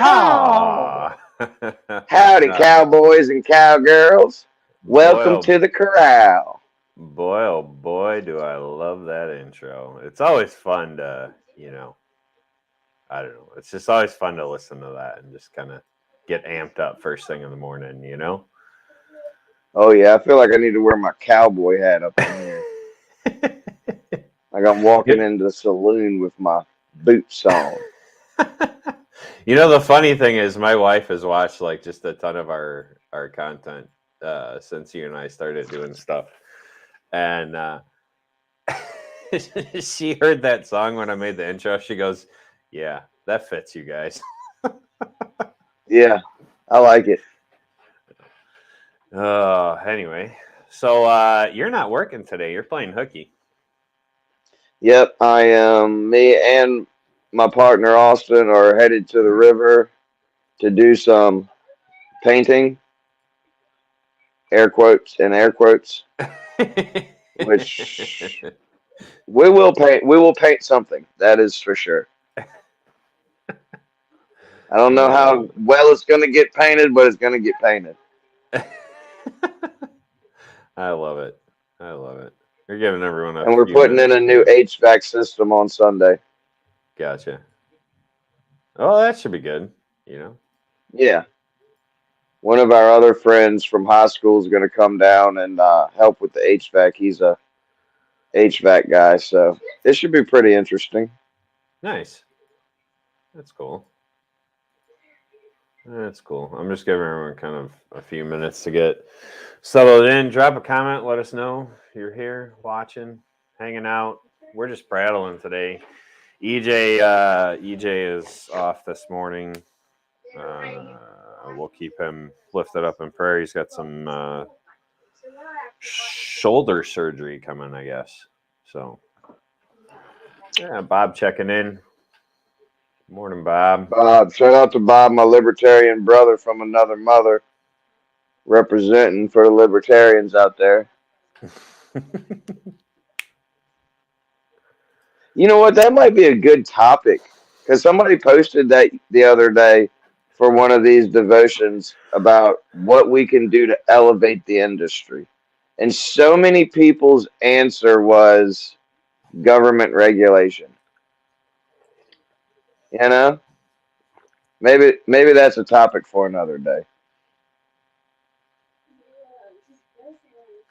Corral. Howdy, Uh, cowboys and cowgirls. boy, Welcome oh to the corral. boy, oh boy, do I love that intro. It's always fun to, I don't know. It's just always fun to listen to that and just kind of get amped up first thing in the morning. Oh yeah, I feel like I need to wear my cowboy hat up in here. Like I'm walking You- into the saloon with my boots on. the funny thing is my wife has watched like just a ton of our content since you and I started doing stuff. And she heard that song when I made the intro. She goes, "Yeah, that fits you guys." Yeah, I like it. Anyway, so you're not working today. You're playing hooky. Yep, I am. Me and my partner Austin are headed to the river to do some painting, air quotes, which we will paint. We will paint something. That is for sure. I don't know how Uh, well it's going to get painted, but it's going to get painted. I love it. I love it. You're giving everyone a And we're few putting in minutes a new to. HVAC system on Sunday. Gotcha. Oh, that should be good. You know. Yeah. One of our other friends from high school is going to come down and help with the HVAC. He's a HVAC guy, so this should be pretty interesting. Nice. That's cool. That's cool. I'm just giving everyone kind of a few minutes to get settled in. Drop a comment. Let us know you're here, watching, hanging out. We're just prattling today. EJ is off this morning. We'll keep him lifted up in prayer. He's got some shoulder surgery coming, I guess. So, yeah, Bob checking in. Morning, Bob. Bob, shout out to Bob, my libertarian brother from another mother, representing for the libertarians out there. You know what? That might be a good topic because somebody posted that the other day for one of these devotions about what we can do to elevate the industry. And so many people's answer was government regulation. You know, maybe that's a topic for another day.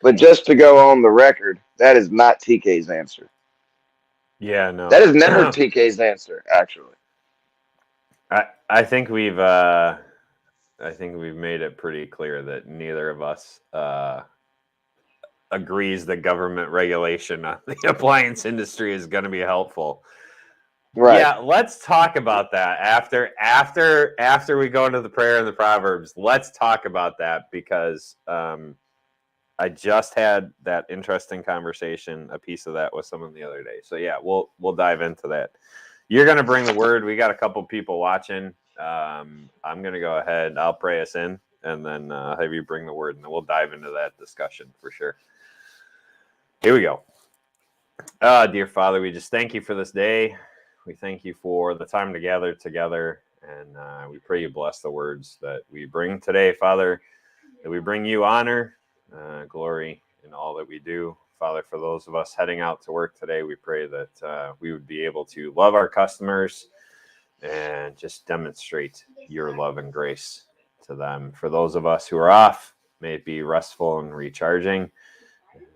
But just to go on the record, that is not TK's answer. Yeah, That no. is never TK's answer, actually. I think we've made it pretty clear that neither of us agrees that government regulation on the appliance industry is going to be helpful. Right. Yeah, let's talk about that after we go into the prayer and the proverbs. Let's talk about that because I just had that interesting conversation, a piece of that with someone the other day. So yeah, we'll dive into that. You're gonna bring the word. We got a couple people watching. I'm gonna go ahead. I'll pray us in, and then have you bring the word, and then we'll dive into that discussion for sure. Here we go. Dear Father, we just thank you for this day. We thank you for the time to gather together, and we pray you bless the words that we bring today, Father, that we bring you honor, glory in all that we do. Father, for those of us heading out to work today, we pray that we would be able to love our customers and just demonstrate your love and grace to them. For those of us who are off, may it be restful and recharging. And,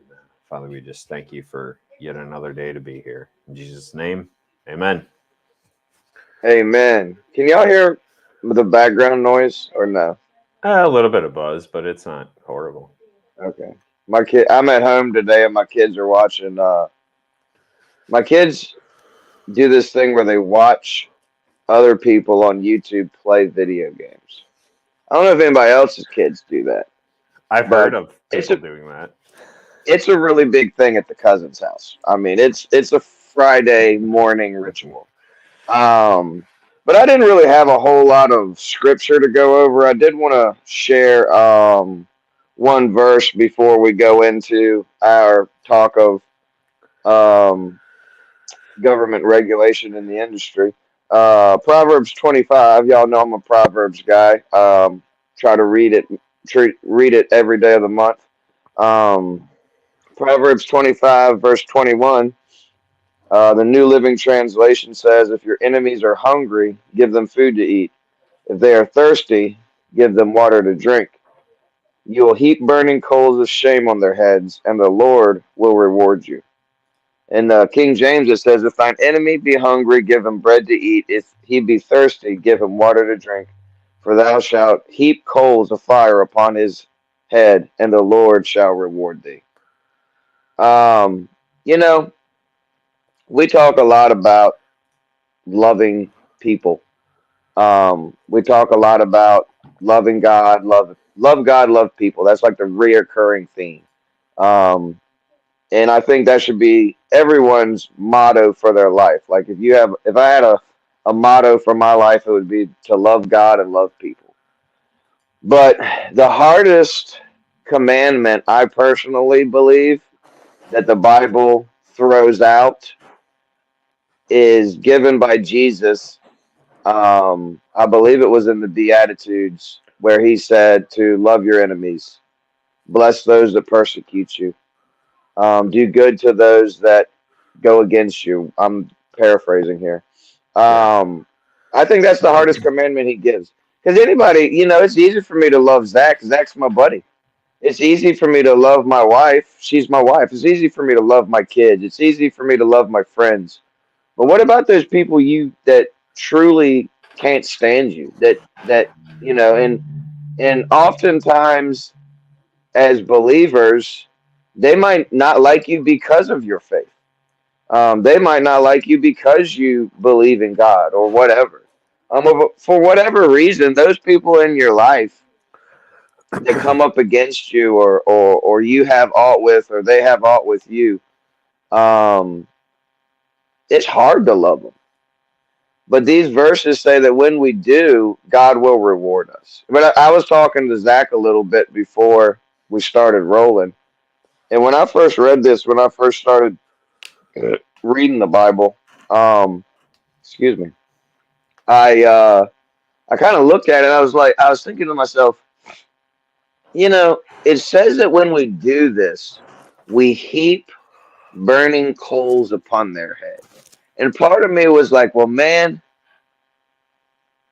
Father, we just thank you for yet another day to be here. In Jesus' name, amen. Amen. Can y'all hear the background noise or no? A little bit of buzz, but it's not horrible. Okay. I'm at home today and my kids are watching my kids do this thing where they watch other people on YouTube play video games. I don't know if anybody else's kids do that, I've heard but of it's people a doing that. it's a really big thing at the cousin's house. I mean, it's a Friday morning ritual. But I didn't really have a whole lot of scripture to go over. I did want to share one verse before we go into our talk of um, government regulation in the industry. Proverbs 25. Y'all know I'm a Proverbs guy. Try to read it every day of the month. Um, Proverbs 25, verse 21. The New Living Translation says, "If your enemies are hungry, give them food to eat. If they are thirsty, give them water to drink. You will heap burning coals of shame on their heads, and the Lord will reward you." In King James, it says, "If thine enemy be hungry, give him bread to eat. If he be thirsty, give him water to drink. For thou shalt heap coals of fire upon his head, and the Lord shall reward thee." Um, you know, we talk a lot about loving people. We talk a lot about loving God, love God, love people. That's like the reoccurring theme. Um, and I think that should be everyone's motto for their life. Like if I had a motto for my life, it would be to love God and love people. But the hardest commandment, I personally believe, that the Bible throws out is given by Jesus. I believe it was in the Beatitudes where he said to love your enemies, bless those that persecute you, do good to those that go against you. I'm paraphrasing here. Yeah. I think that's the hardest commandment he gives. Because anybody, it's easy for me to love Zach. Zach's my buddy. It's easy for me to love my wife. She's my wife. It's easy for me to love my kids. It's easy for me to love my friends. But what about those people you that truly can't stand you? That and oftentimes as believers, they might not like you because of your faith. They might not like you because you believe in God or whatever. For whatever reason, those people in your life that come up against you or you have aught with or they have aught with you, um, it's hard to love them. But these verses say that when we do, God will reward us. But I was talking to Zach a little bit before we started rolling. And when I first read this, when I first started reading the Bible, um, excuse me, I uh, I kind of looked at it. I was thinking to myself, it says that when we do this, we heap burning coals upon their head. And part of me was like, well, man,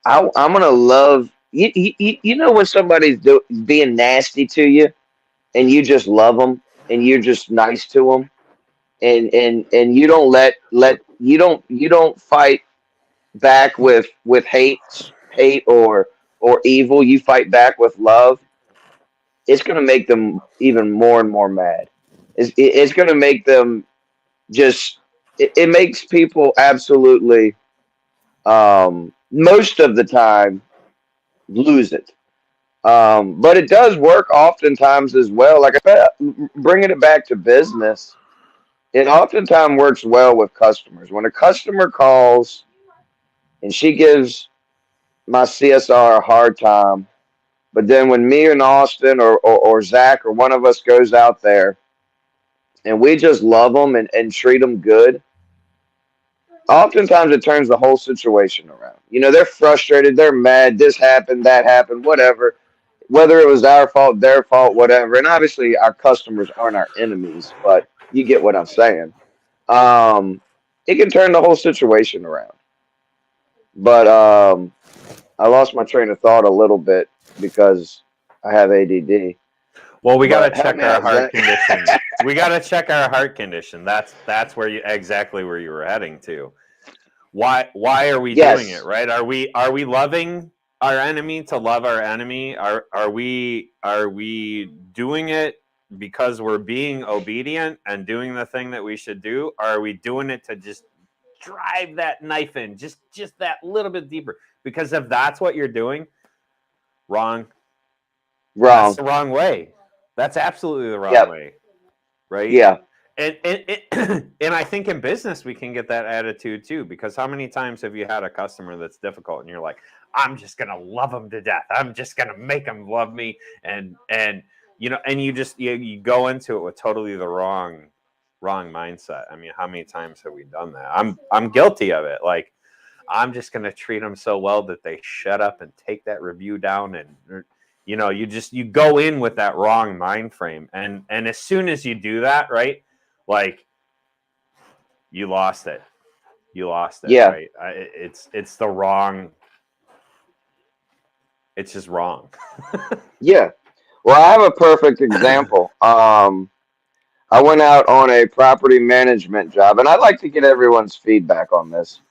I'm gonna love you. You know when being nasty to you, and you just love them, and you're just nice to them, and you don't you don't fight back with hate or evil. You fight back with love. It's gonna make them even more and more mad. It's gonna make them just. It makes people absolutely most of the time lose it. But it does work oftentimes as well. Like I said, bringing it back to business, it oftentimes works well with customers. When a customer calls and she gives my CSR a hard time, but then when me and Austin or Zach or one of us goes out there and we just love them and treat them good, oftentimes it turns the whole situation around. They're frustrated, they're mad, this happened, that happened, whatever, whether it was our fault, their fault, whatever. And obviously, our customers aren't our enemies, but you get what I'm saying. Um, it can turn the whole situation around. But I lost my train of thought a little bit because I have ADD. Well, we got But to help check me our out, heart Zach. condition. We got to check our heart condition. That's where you exactly where you were heading to. Why are we doing it, Yes. right? Are we loving our enemy to love our enemy? Are we doing it because we're being obedient and doing the thing that we should do? Or are we doing it to just drive that knife in just that little bit deeper? Because if that's what you're doing, wrong. That's Wrong. the wrong way. That's absolutely the wrong Yep. way, right? Yeah. And I think in business we can get that attitude too, because how many times have you had a customer that's difficult and you're like, I'm just gonna love them to death. I'm just gonna make them love me, and and you go into it with totally the wrong mindset. I mean, how many times have we done that? I'm guilty of it. Like I'm just going to treat them so well that they shut up and take that review down. And, you go in with that wrong mind frame. And as soon as you do that, right, like you lost it. Yeah. Right? It's the wrong. It's just wrong. Yeah. Well, I have a perfect example. I went out on a property management job, and I'd like to get everyone's feedback on this.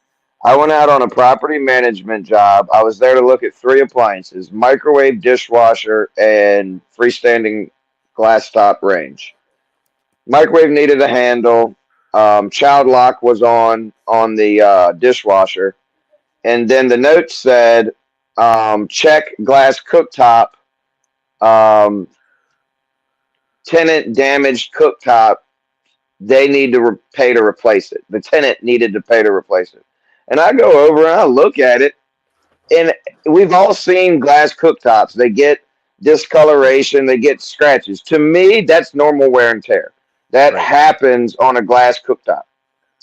I went out on a property management job. I was there to look at three appliances: microwave, dishwasher, and freestanding glass top range. Microwave needed a handle. Child lock was on the dishwasher, and then the note said, check glass cooktop, um, tenant damaged cooktop. They need to pay to replace it. The tenant needed to pay to replace it. And I go over and I look at it, and we've all seen glass cooktops. They get discoloration, they get scratches. To me, that's normal wear and tear. That Right. happens on a glass cooktop.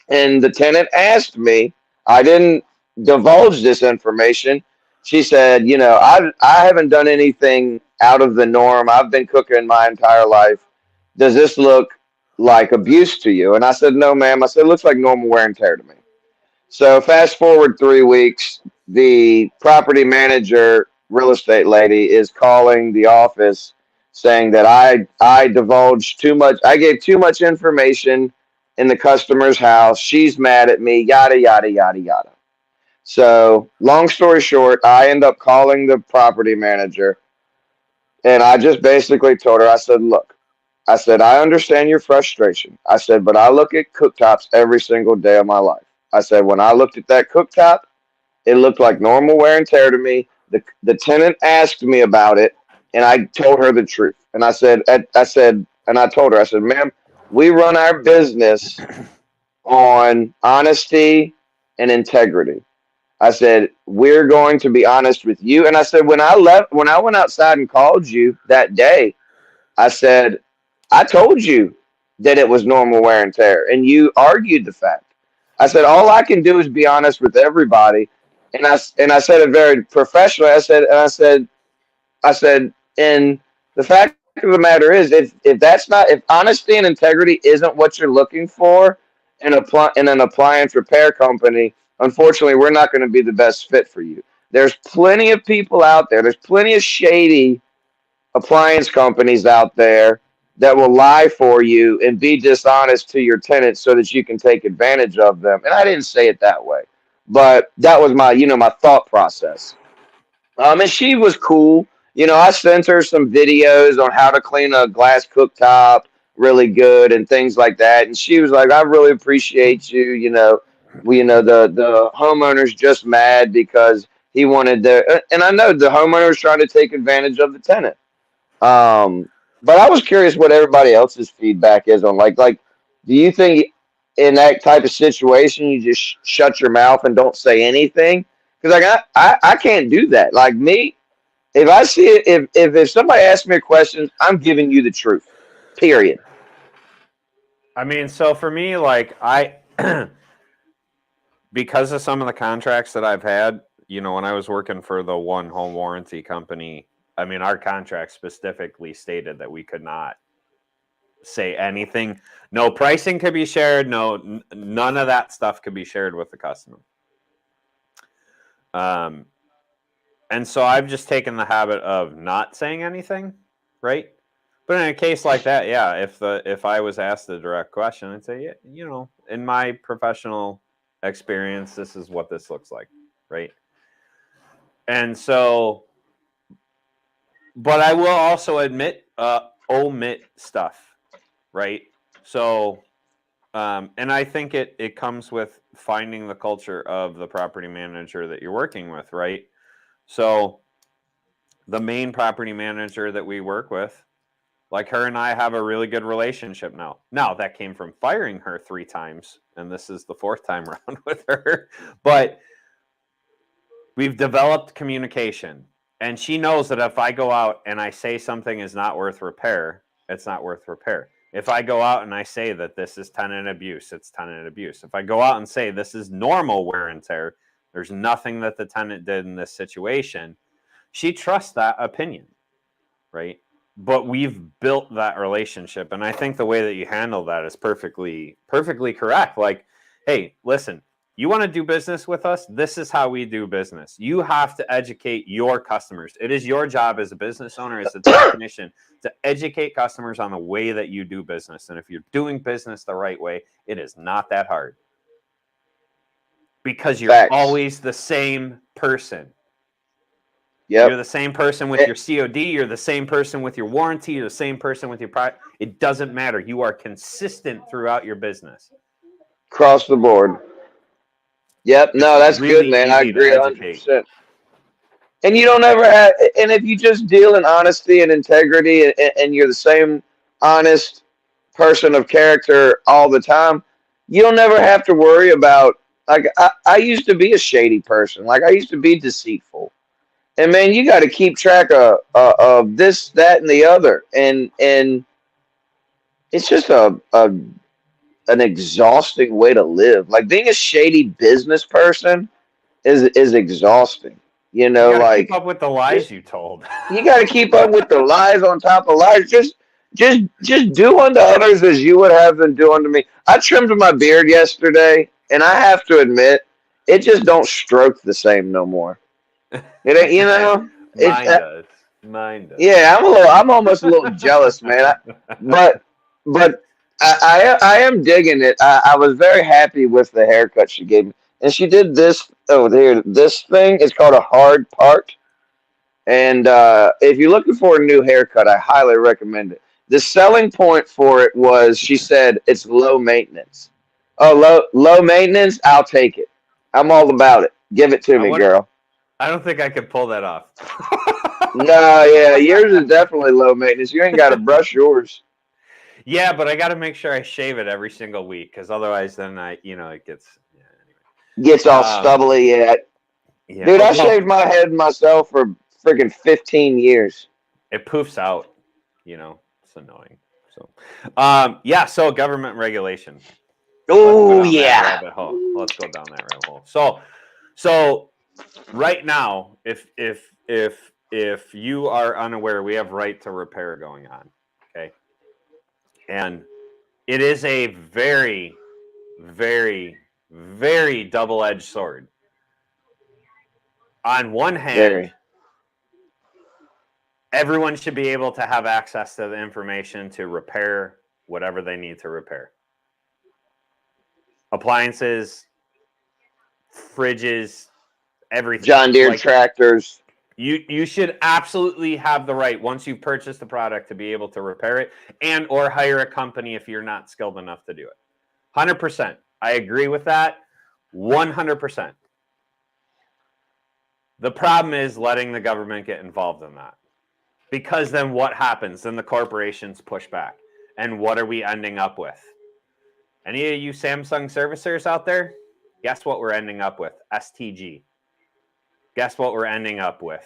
And the tenant asked me, I didn't divulge this information. She said, I haven't done anything out of the norm. I've been cooking my entire life. Does this look like abuse to you? And I said, no, ma'am. I said, it looks like normal wear and tear to me. So fast forward 3 weeks, the property manager, real estate lady, is calling the office saying that I divulged too much. I gave too much information in the customer's house. She's mad at me. Yada yada yada yada. So long story short, I end up calling the property manager, and I just basically told her, I said, look, I said, I understand your frustration. I said, but I look at cooktops every single day of my life. I said, when I looked at that cooktop, it looked like normal wear and tear to me. The tenant asked me about it, and I told her the truth. And I told her, I said, ma'am, we run our business on honesty and integrity. I said, we're going to be honest with you. And I said, when I went outside and called you that day, I said, I told you that it was normal wear and tear, and you argued the fact. I said, all I can do is be honest with everybody, and I said it very professionally. I said, and the fact of the matter is, if honesty and integrity isn't what you're looking for in an appliance repair company, unfortunately, we're not going to be the best fit for you. There's plenty of people out there. There's plenty of shady appliance companies out there that will lie for you and be dishonest to your tenants so that you can take advantage of them. And I didn't say it that way, but that was my thought process. And she was cool. I sent her some videos on how to clean a glass cooktop really good and things like that. And she was like, I really appreciate you. The homeowner's just mad because he wanted and I know the homeowner was trying to take advantage of the tenant. Um, but I was curious what everybody else's feedback is on do you think in that type of situation you just shut your mouth and don't say anything? Because I can't do that. Like me, if I see it, if somebody asks me a question, I'm giving you the truth. Period. I mean, so for me, like I, because of some of the contracts that I've had, when I was working for the one home warranty company, I mean, our contract specifically stated that we could not say anything. No pricing could be shared. No, none of that stuff could be shared with the customer. And so I've just taken the habit of not saying anything, right? But in a case like that, yeah, if I was asked a direct question, I'd say, yeah, in my professional experience, this is what this looks like, right? And so, but I will also omit stuff, right? So, and I think it comes with finding the culture of the property manager that you're working with, right? So, the main property manager that we work with, like her and I have a really good relationship now. Now, that came from firing her 3 times, and this is the 4th time around with her. But we've developed communication, and she knows that if I go out and I say something is not worth repair, it's not worth repair. If I go out and I say that this is tenant abuse, it's tenant abuse. If I go out and say this is normal wear and tear, There's nothing that the tenant did in this situation. She trusts that opinion, right? But we've built that relationship, and I think the way that you handle that is perfectly correct. Like, hey, listen, you want to do business with us? This is how we do business. You have to educate your customers. It is your job as a business owner, as a technician, to educate customers on the way that you do business. And if you're doing business the right way, it is not that hard. Because you're Facts. always the same person. Yep. You're the same person with your COD. You're the same person with your warranty. You're the same person with your product. It doesn't matter. You are consistent throughout your business. Across the board. Yep. No, that's really good, man. I easy to agree educate. 100%. And you don't ever have, and if you just deal in honesty and integrity, and you're the same honest person of character all the time, you don't ever have to worry about, like, I used to be a shady person. Like, I used to be deceitful. And man, you got to keep track of this, that, and the other, and it's just an exhausting way to live. Like, being a shady business person is exhausting. You know, You got to keep like, up with the lies you told. you got to keep up with the lies on top of lies. Just do unto others as you would have them do unto me. I trimmed my beard yesterday, and I have to admit, it just don't stroke the same no more. It ain't, you know. Mine does. Yeah, I'm almost a little jealous, man. But I am digging it. I was very happy with the haircut she gave me, and she did this. Oh, there, this thing is called a hard part. And if you're looking for a new haircut, I highly recommend it. The selling point for it was, she said, it's low maintenance. Oh, low maintenance? I'll take it. I'm all about it. Give it to me, girl. I don't think I could pull that off. No, yeah, yours is definitely low maintenance. You ain't got to brush yours. Yeah, but I got to make sure I shave it every single week, because otherwise, then it gets. Yeah, anyway. Gets all stubbly. Yeah. Dude, I shaved my head myself for freaking 15 years. It poofs out. It's annoying. So, So government regulation. Oh yeah. Let's go down that rabbit hole. So right now, if you are unaware, we have right to repair going on. Okay. And it is a very, very, very double-edged sword. On one hand, everyone should be able to have access to the information to repair whatever they need to repair. Appliances, fridges, everything. John Deere tractors. You should absolutely have the right, once you've purchased the product, to be able to repair it and or hire a company if you're not skilled enough to do it. 100%. I agree with that. 100%. The problem is letting the government get involved in that. Because then what happens? Then the corporations push back. And what are we ending up with? Any of you Samsung servicers out there? Guess what we're ending up with? STG. Guess what we're ending up with?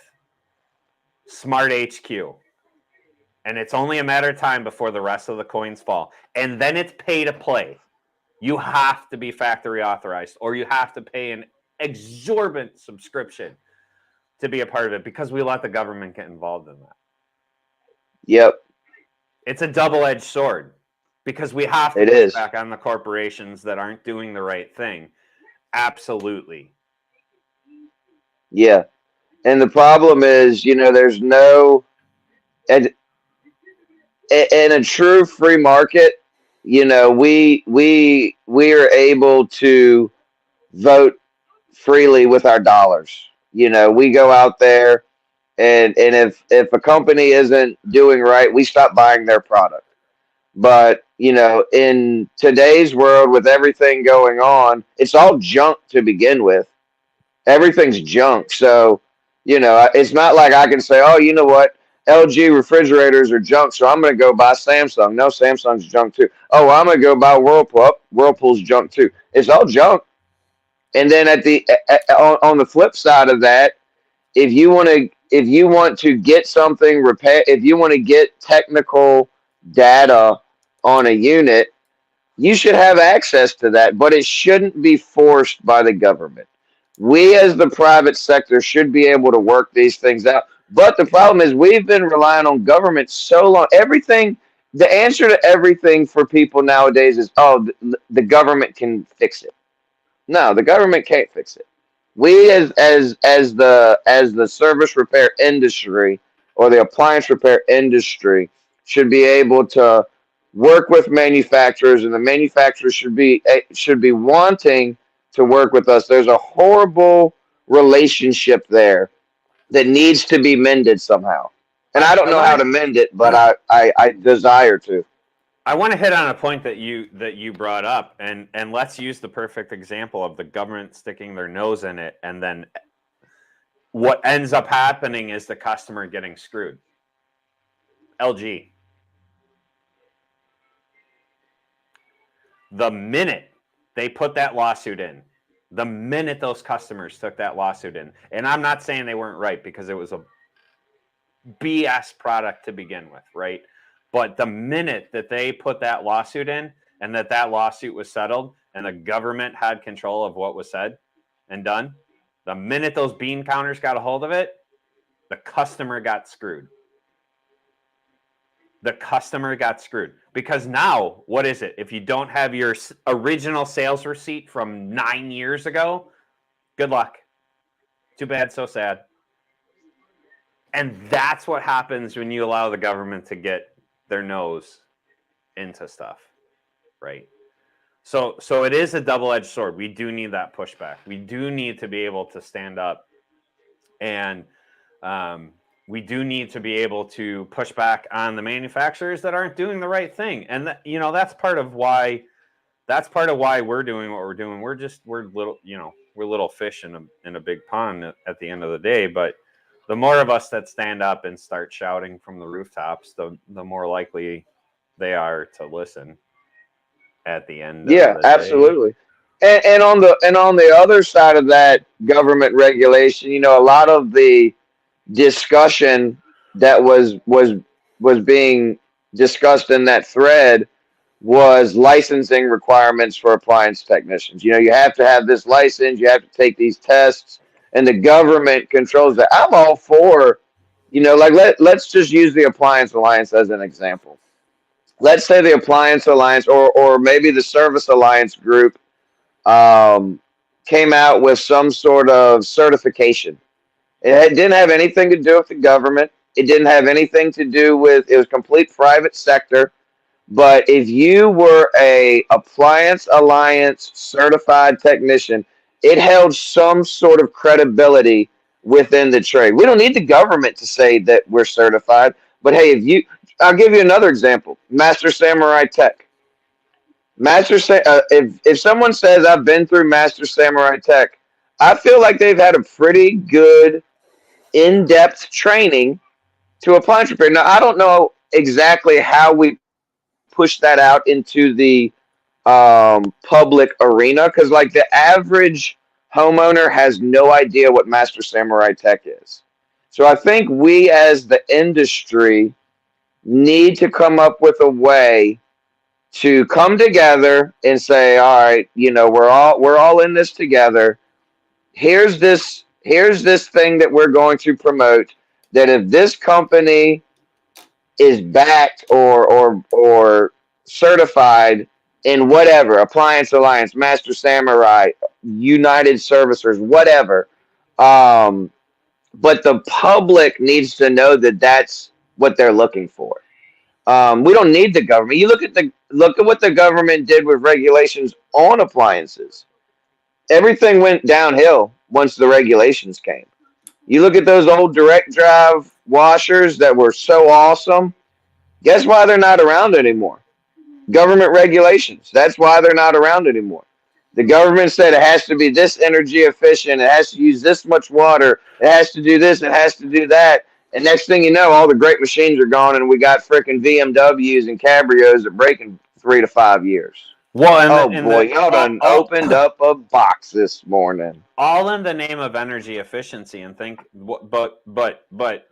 Smart HQ. And it's only a matter of time before the rest of the coins fall. And then it's pay to play. You have to be factory authorized, or you have to pay an exorbitant subscription to be a part of it, because we let the government get involved in that. Yep. It's a double-edged sword, because we have to push back on the corporations that aren't doing the right thing. Absolutely. Yeah. And the problem is, there's no, and in a true free market, we are able to vote freely with our dollars. We go out there, and if a company isn't doing right, we stop buying their product. But, in today's world, with everything going on, it's all junk to begin with. Everything's junk. So, it's not like I can say, oh, you know what? LG refrigerators are junk, so I'm going to go buy Samsung. No, Samsung's junk too. Oh, I'm going to go buy Whirlpool. Oh, Whirlpool's junk too. It's all junk. And then on the flip side of that, if you want to get something repaired, if you want to get technical data on a unit, you should have access to that, but it shouldn't be forced by the government. We as the private sector should be able to work these things out. But the problem is we've been relying on government so long. Everything, the answer to everything for people nowadays is, oh, the government can fix it. No, the government can't fix it. We as the service repair industry or the appliance repair industry should be able to work with manufacturers, and the manufacturers should be wanting to work with us. There's a horrible relationship there that needs to be mended somehow, and I don't I know want how to to mend it, but I desire to. I want to hit on a point that you brought up, and let's use the perfect example of the government sticking their nose in it, and then what ends up happening is the customer getting screwed. LG. The minute they put that lawsuit in, the minute those customers took that lawsuit in, and I'm not saying they weren't right because it was a BS product to begin with, right? But the minute that they put that lawsuit in and that lawsuit was settled and the government had control of what was said and done, the minute those bean counters got a hold of it, the customer got screwed. The customer got screwed because now what is it? If you don't have your original sales receipt from 9 years ago, good luck. Too bad, so sad. And that's what happens when you allow the government to get their nose into stuff, right? So it is a double-edged sword. We do need that pushback. We do need to be able to stand up, and we do need to be able to push back on the manufacturers that aren't doing the right thing. And that, that's part of why we're doing what we're doing. We're little fish in a big pond at the end of the day. But the more of us that stand up and start shouting from the rooftops, the more likely they are to listen at the end of Yeah, the day. absolutely. And on the other side of that government regulation, a lot of the discussion that was being discussed in that thread was licensing requirements for appliance technicians. You have to have this license, you have to take these tests, and the government controls that. I'm all for, like let's just use the Appliance Alliance as an example. Let's say the Appliance Alliance or maybe the Service Alliance group um, came out with some sort of certification. It didn't have anything to do with the government. It didn't have anything to do with, it was complete private sector. But if you were a Appliance Alliance certified technician, it held some sort of credibility within the trade. We don't need the government to say that we're certified. But hey, I'll give you another example. Master Samurai Tech. If someone says I've been through Master Samurai Tech, I feel like they've had a pretty good in-depth training to appliance repair. Now I don't know exactly how we push that out into the public arena because like the average homeowner has no idea what Master Samurai Tech is. So I think we as the industry need to come up with a way to come together and say, all right, we're all in this together. Here's this thing that we're going to promote, that if this company is backed or certified in whatever Appliance Alliance, Master Samurai, United Servicers, whatever, but the public needs to know that that's what they're looking for. We don't need the government. You look at what the government did with regulations on appliances. Everything went downhill once the regulations came. You look at those old direct drive washers that were so awesome. Guess why they're not around anymore? Government regulations. That's why they're not around anymore. The government said it has to be this energy efficient. It has to use this much water. It has to do this. It has to do that. And next thing you know, all the great machines are gone, and we got freaking VMWs and Cabrios that break in 3 to 5 years. Well, Oh boy, y'all done opened up a box this morning. all in the name of energy efficiency. And but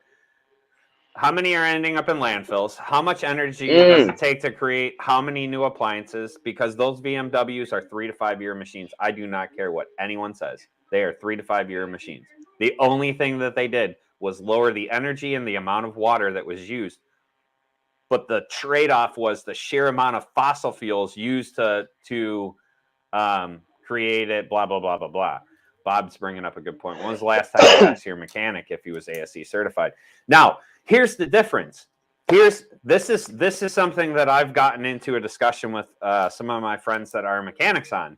how many are ending up in landfills? How much energy does it take to create how many new appliances? Because those VMWs are 3 to 5 year machines. I do not care what anyone says. They are 3 to 5 year machines. The only thing that they did was lower the energy and the amount of water that was used. But the trade-off was the sheer amount of fossil fuels used to create it, blah, blah, blah, blah, blah. Bob's bringing up a good point. When was the last time you asked your mechanic if he was ASE certified? Now, here's the difference. This is something that I've gotten into a discussion with some of my friends that are mechanics on.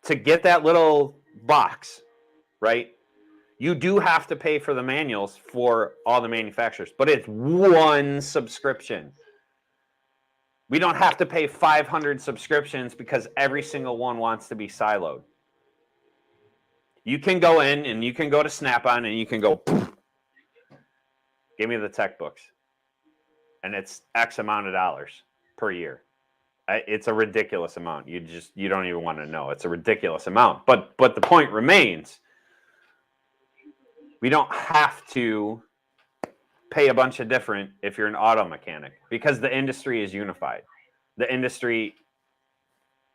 To get that little box, right? You do have to pay for the manuals for all the manufacturers, but it's one subscription. We don't have to pay 500 subscriptions because every single one wants to be siloed. You can go in and you can go to Snap-on and you can go, give me the tech books. And it's X amount of dollars per year. It's a ridiculous amount. You don't even want to know. It's a ridiculous amount. But the point remains, we don't have to pay a bunch of different if you're an auto mechanic because the industry is unified. The industry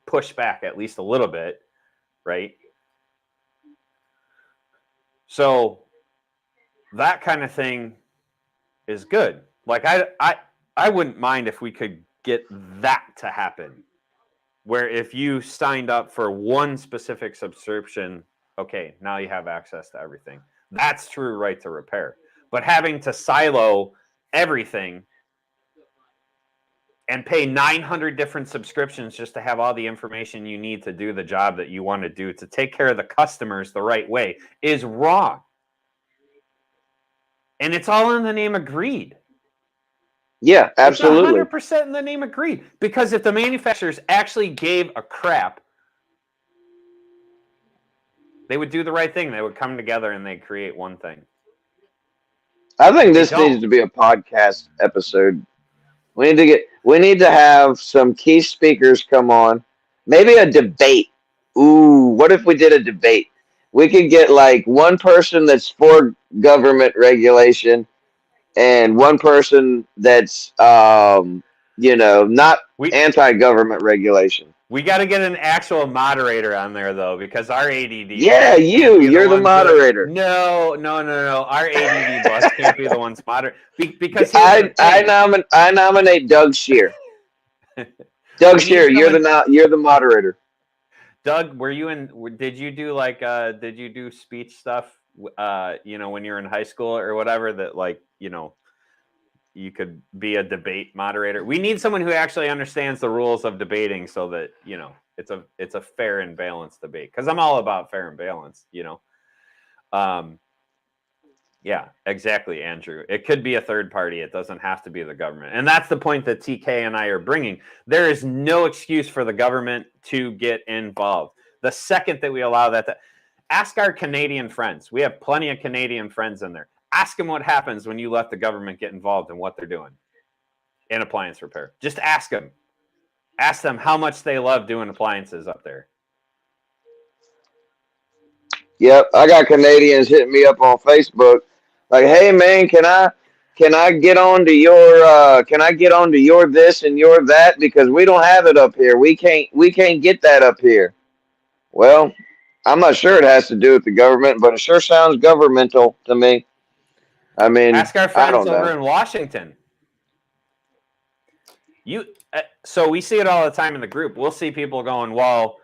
pushed back at least a little bit, right? So that kind of thing is good. Like I wouldn't mind if we could get that to happen, where if you signed up for one specific subscription, okay, now you have access to everything. That's true right to repair. But having to silo everything and pay 900 different subscriptions just to have all the information you need to do the job that you want to do, to take care of the customers the right way, is wrong. And it's all in the name of greed. Yeah, absolutely. It's 100% in the name of greed. Because if the manufacturers actually gave a crap, they would do the right thing. They would come together and they'd create one thing. I think this needs to be a podcast episode. We need to have some key speakers come on. Maybe a debate. Ooh, what if we did a debate? We could get like one person that's for government regulation and one person that's not anti-government regulation. We got to get an actual moderator on there though, because our ADD. Yeah, you're the moderator. No. Our ADD boss can't be the ones moderator because I nominate Doug Shear. Doug Shear, you're the moderator. Doug, did you do speech stuff when you're in high school or whatever, that you could be a debate moderator? We need someone who actually understands the rules of debating so that, it's a fair and balanced debate. Because I'm all about fair and balanced, Yeah, exactly, Andrew. It could be a third party. It doesn't have to be the government. And that's the point that TK and I are bringing. There is no excuse for the government to get involved. The second that we allow that, ask our Canadian friends. We have plenty of Canadian friends in there. Ask them what happens when you let the government get involved in what they're doing in appliance repair. Just ask them. Ask them how much they love doing appliances up there. Yep, I got Canadians hitting me up on Facebook, like, "Hey man, can I get onto your this and your that, because we don't have it up here. We can't get that up here." Well, I'm not sure it has to do with the government, but it sure sounds governmental to me. I mean, ask our friends over in Washington. So we see it all the time in the group. We'll see people going, "Well,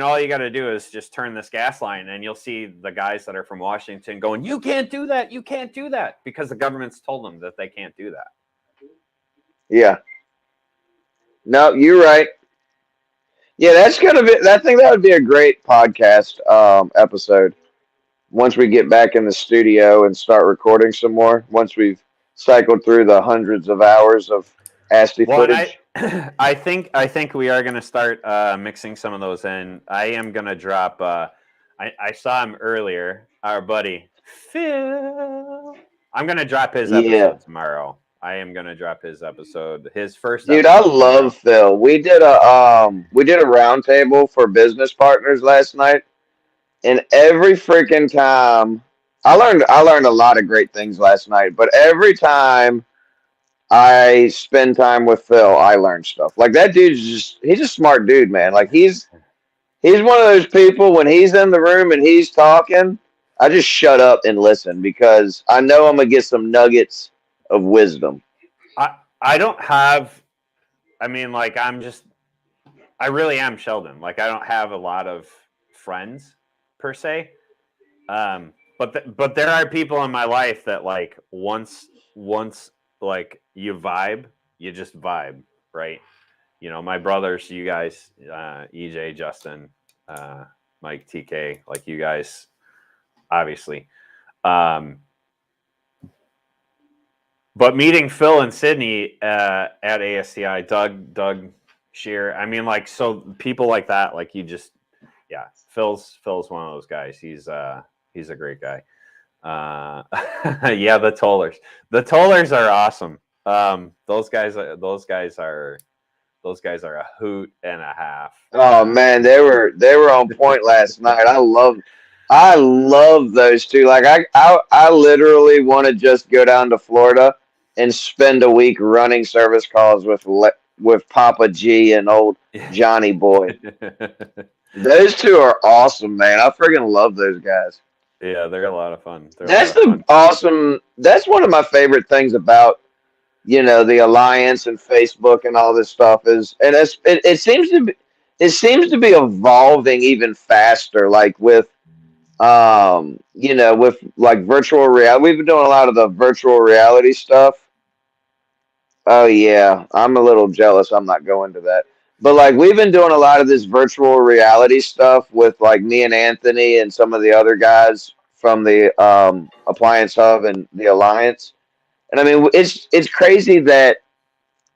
all you got to do is just turn this gas line," and you'll see the guys that are from Washington going, "You can't do that. You can't do that," because the government's told them that they can't do that. Yeah. No, you're right. Yeah, that's gonna be. I think that would be a great podcast episode once we get back in the studio and start recording some more. Once we've cycled through the hundreds of hours of ASTI footage. I think we are going to start mixing some of those in. I am going to drop. I saw him earlier, our buddy Phil. I'm going to drop his episode tomorrow. I am going to drop his episode. His first. Dude, I love Phil. We did a roundtable for business partners last night, and every freaking time I learned a lot of great things last night. But every time I spend time with Phil, I learn stuff. Like, that dude's he's a smart dude, man. Like, he's He's one of those people when he's in the room and he's talking, I just shut up and listen because I know I'm gonna get some nuggets of wisdom. I don't have. I mean, like I really am Sheldon. Like I don't have a lot of friends per se. But there are people in my life that like once like you vibe, you just vibe, right? You know, my brothers, you guys, EJ, Justin, Mike, TK, like you guys, obviously. Um, but meeting Phil and Sydney at ASTI, Doug Shear, I mean, like, so people like that, like you just, yeah, Phil's one of those guys. He's a great guy. Yeah, the tollers are awesome. Those guys are a hoot and a half. Oh man, they were on point last night. I love those two. Like I literally want to just go down to Florida and spend a week running service calls with Papa G and old Johnny Boy. Those two are awesome, man. I freaking love those guys. Yeah, they're a lot of fun. They're a lot That's of the fun. awesome. That's one of my favorite things about the Alliance and Facebook and all this stuff is, and it seems to be evolving even faster. Like with like virtual reality, we've been doing a lot of the virtual reality stuff. Oh yeah, I'm a little jealous. I'm not going to that. But like we've been doing a lot of this virtual reality stuff with like me and Anthony and some of the other guys from the Appliance Hub and the Alliance. And I mean, it's crazy that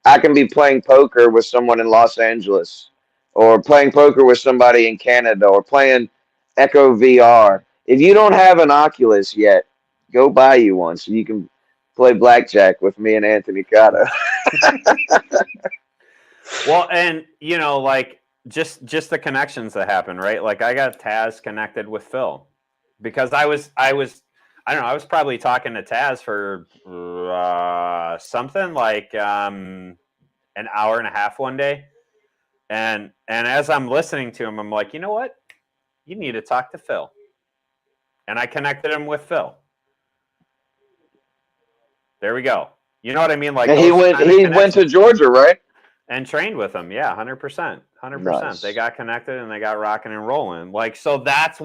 I can be playing poker with someone in Los Angeles, or playing poker with somebody in Canada, or playing Echo VR. If you don't have an Oculus yet, go buy you one so you can play blackjack with me and Anthony Cotto. Well, and like just the connections that happen, right? Like I got Taz connected with Phil because I don't know, I was probably talking to Taz for something like an hour and a half one day, and as I'm listening to him, I'm like, you know what? You need to talk to Phil, and I connected him with Phil. There we go. You know what I mean? Like And he those went kind of he went to connections. Georgia, right? And trained with him. Yeah, 100%. 100%. They Nice. got connected and they got rocking and rolling. Like, so that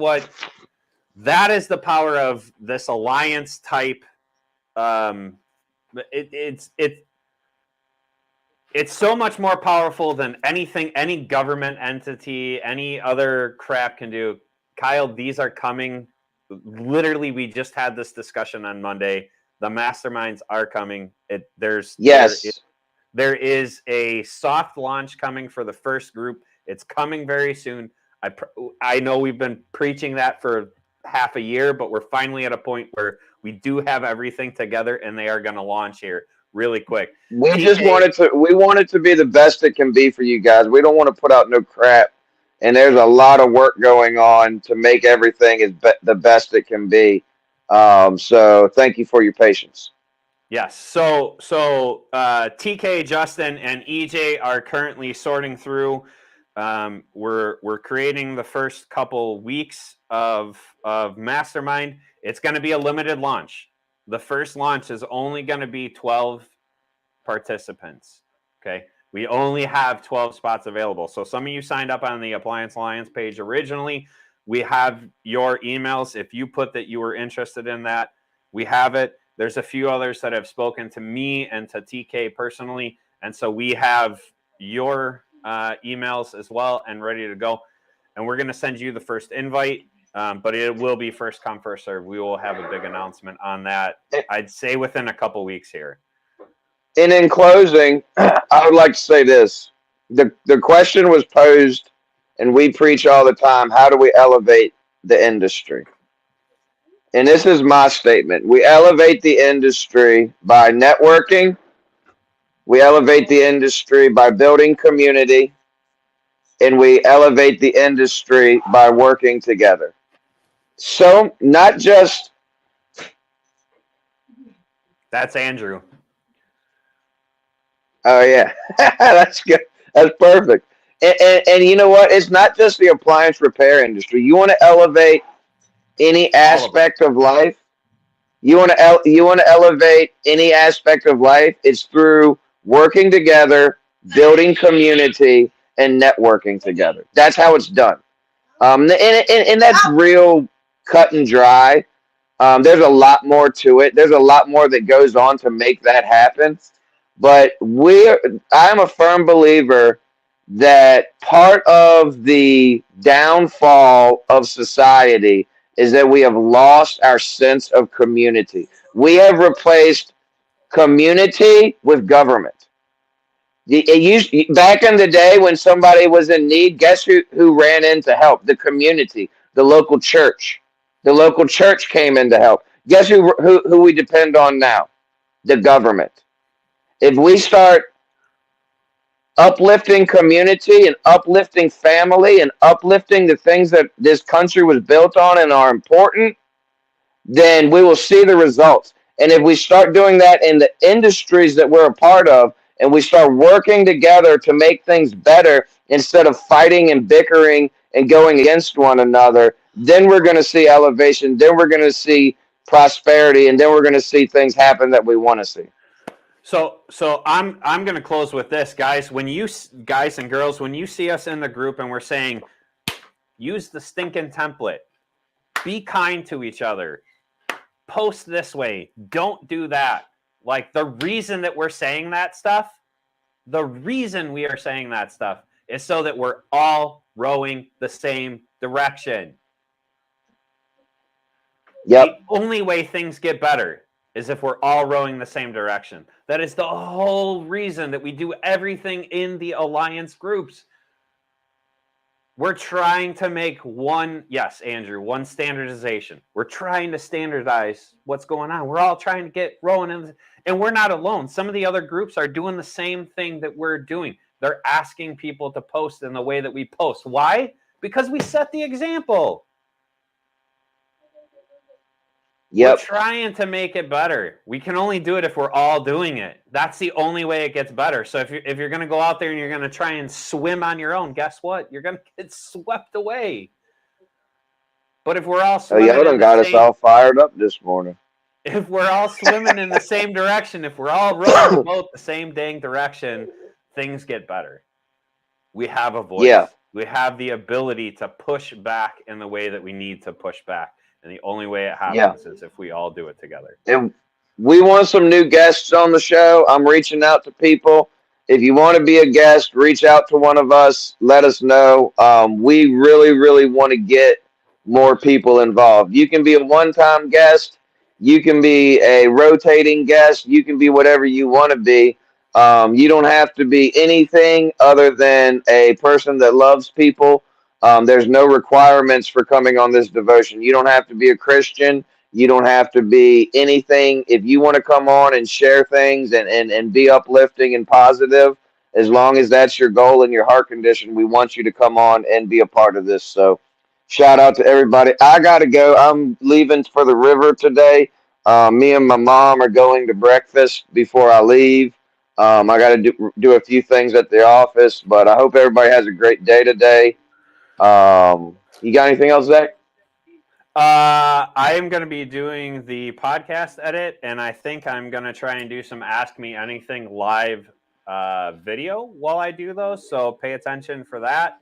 is the power of this alliance type. Um, it's so much more powerful than anything any government entity, any other crap can do. Kyle, these are coming. Literally, we just had this discussion on Monday. The masterminds are coming. Yes. There is a soft launch coming for the first group. It's coming very soon. I know we've been preaching that for half a year, but we're finally at a point where we do have everything together, and they are going to launch here really quick. TK, We want it to be the best it can be for you guys. We don't want to put out no crap. And there's a lot of work going on to make everything the best it can be. So thank you for your patience. yes. So TK, Justin, and EJ are currently sorting through. We're creating the first couple weeks of Mastermind. It's going to be a limited launch. The first launch is only going to be 12 participants. Okay. We only have 12 spots available. So some of you signed up on the Appliance Alliance page originally. We have your emails. If you put that you were interested in that, we have it. There's a few others that have spoken to me and to TK personally. And so we have your emails as well and ready to go. And we're going to send you the first invite, but it will be first come, first serve. We will have a big announcement on that, I'd say within a couple weeks here. And in closing, I would like to say this. The question was posed, and we preach all the time, how do we elevate the industry? And this is my statement. We elevate the industry by networking. We elevate the industry by building community. And we elevate the industry by working together. So, not just. That's Andrew. Oh, yeah. That's good. That's perfect. And you know what? It's not just the appliance repair industry. You want to elevate any All of them. aspect of life. You want to elevate any aspect of life. It's through working together, building community, and networking together. That's how it's done. And that's real cut and dry. There's a lot more to it. There's a lot more that goes on to make that happen. But I'm a firm believer that part of the downfall of society is that we have lost our sense of community. We have replaced community with government. Back in the day when somebody was in need, guess who ran in to help? The community, the local church. The local church came in to help. Guess who we depend on now? The government. If we start uplifting community and uplifting family and uplifting the things that this country was built on and are important, then we will see the results. And if we start doing that in the industries that we're a part of, and we start working together to make things better instead of fighting and bickering and going against one another, then we're going to see elevation, then we're going to see prosperity, and then we're going to see things happen that we want to see. So I'm going to close with this, guys. When you guys and girls, when you see us in the group and we're saying, use the stinking template, be kind to each other, post this way, don't do that. Like, the reason that we're saying that stuff, the reason we are saying that stuff is so that we're all rowing the same direction. Yep. The only way things get better is if we're all rowing the same direction. That is the whole reason that we do everything in the Alliance groups. We're trying to make one standardization. We're trying to standardize what's going on. We're all trying to get rowing, and we're not alone. Some of the other groups are doing the same thing that we're doing. They're asking people to post in the way that we post. Why? Because we set the example. Yep. We're trying to make it better. We can only do it if we're all doing it. That's the only way it gets better. So if you're going to go out there and you're going to try and swim on your own, guess what? You're going to get swept away. But if we're all swimming Y'all done got us all fired up this morning. If we're all swimming in the same direction, if we're all rowing both the same dang direction, things get better. We have a voice. Yeah. We have the ability to push back in the way that we need to push back. And the only way it happens is if we all do it together. And we want some new guests on the show. I'm reaching out to people. If you want to be a guest, reach out to one of us. Let us know. We really, really want to get more people involved. You can be a one-time guest. You can be a rotating guest. You can be whatever you want to be. You don't have to be anything other than a person that loves people. There's no requirements for coming on this devotion. You don't have to be a Christian. You don't have to be anything. If you want to come on and share things and be uplifting and positive, as long as that's your goal and your heart condition, we want you to come on and be a part of this. So shout out to everybody. I got to go. I'm leaving for the river today. Me and my mom are going to breakfast before I leave. I got to do a few things at the office, but I hope everybody has a great day today. You got anything else, Zach? I am going to be doing the podcast edit, and I think I'm going to try and do some Ask Me Anything live video while I do those. So pay attention for that.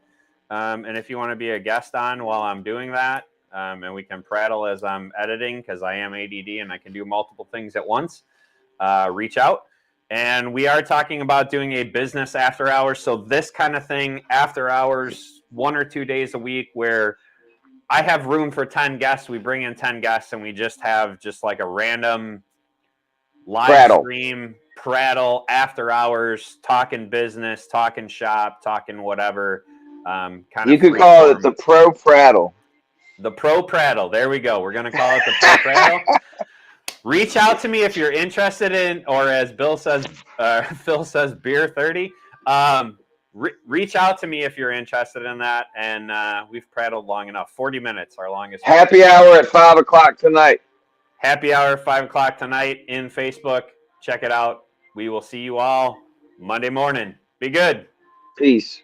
And if you want to be a guest on while I'm doing that, and we can prattle as I'm editing, because I am ADD and I can do multiple things at once, reach out. And we are talking about doing a business after hours. So this kind of thing, after hours, 1 or 2 days a week, where I have room for 10 guests. We bring in 10 guests and we just have like a random live stream prattle after hours, talking business, talking shop, talking whatever. You could call it the pro prattle. The pro prattle. There we go. We're going to call it the pro prattle. Reach out to me if you're interested in, or as Phil says, beer 30. Reach out to me if you're interested in that, and we've prattled long enough. 40 minutes, our longest. Happy hour at 5 o'clock tonight. Happy hour at 5 o'clock tonight in Facebook. Check it out. We will see you all Monday morning. Be good. Peace.